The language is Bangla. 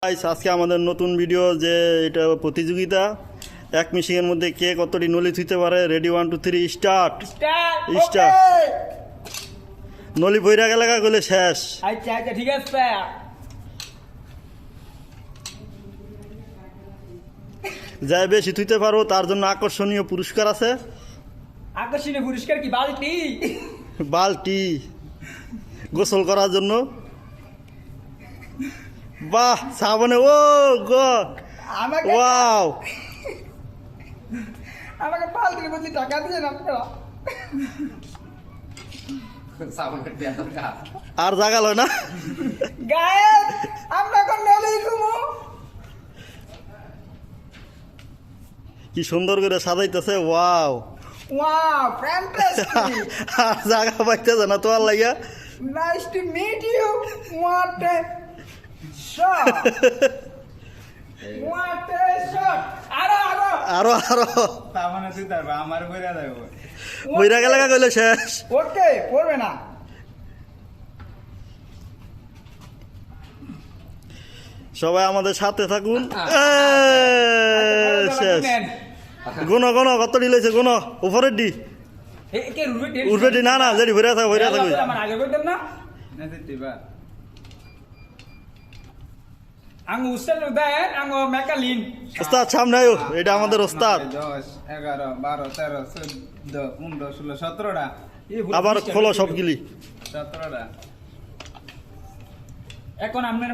আজকে আমাদের নতুন ভিডিও যে এটা প্রতিযোগিতা এক মেশিনের মধ্যে কে কতটি নলি থুইতে পারে। Ready 1 2 3 start start. নলি বইরা গেলে গেলে শেষ। আচ্ছা আচ্ছা ঠিক আছে। যাই বেশি থুইতে পারো তার জন্য আকর্ষণীয় পুরস্কার আছে। আকর্ষণীয় পুরস্কার কি? বালতি বালতি গোসল করার জন্য। বাহ সাবনে ও গড ওয়াও। আমাকে বালতির বদলে টাকা দিয়েন আপনারা। আর জায়গা লয় না গায়েব আমরা কোন নলি ঘুমো। কি সুন্দর করে সাজাইতেছে। Wow wow fantastic. আর জায়গা পাইতেছে না তোমার লাগিয়া। Nice to meet you. What a shot. What a shot. আরো আরো আরো আরো তামানে তুই তার আমার কইরা দেব। বইরা গেলে কইলে শেষ। ওকে পড়বে না। সবাই আমাদের সাথে থাকুন। শেষ। গুনো গুনো কত ডিলেছে গুনো উপরের ডি কে রুবে উঠবে ডি না না যেটি ভরে থাকো ভরে থাকো। আমার আগে বলতেন না না দিবা আঙ্গু উস্তাদ দেন আঙ্গু মেকালিন। ওস্তাদ সামনে আয়ো, এটা আমাদের ওস্তাদ। 10 11 12 13 14 15 16 17টা আবার খোলো সবগুলি। 17টা এখন আপনার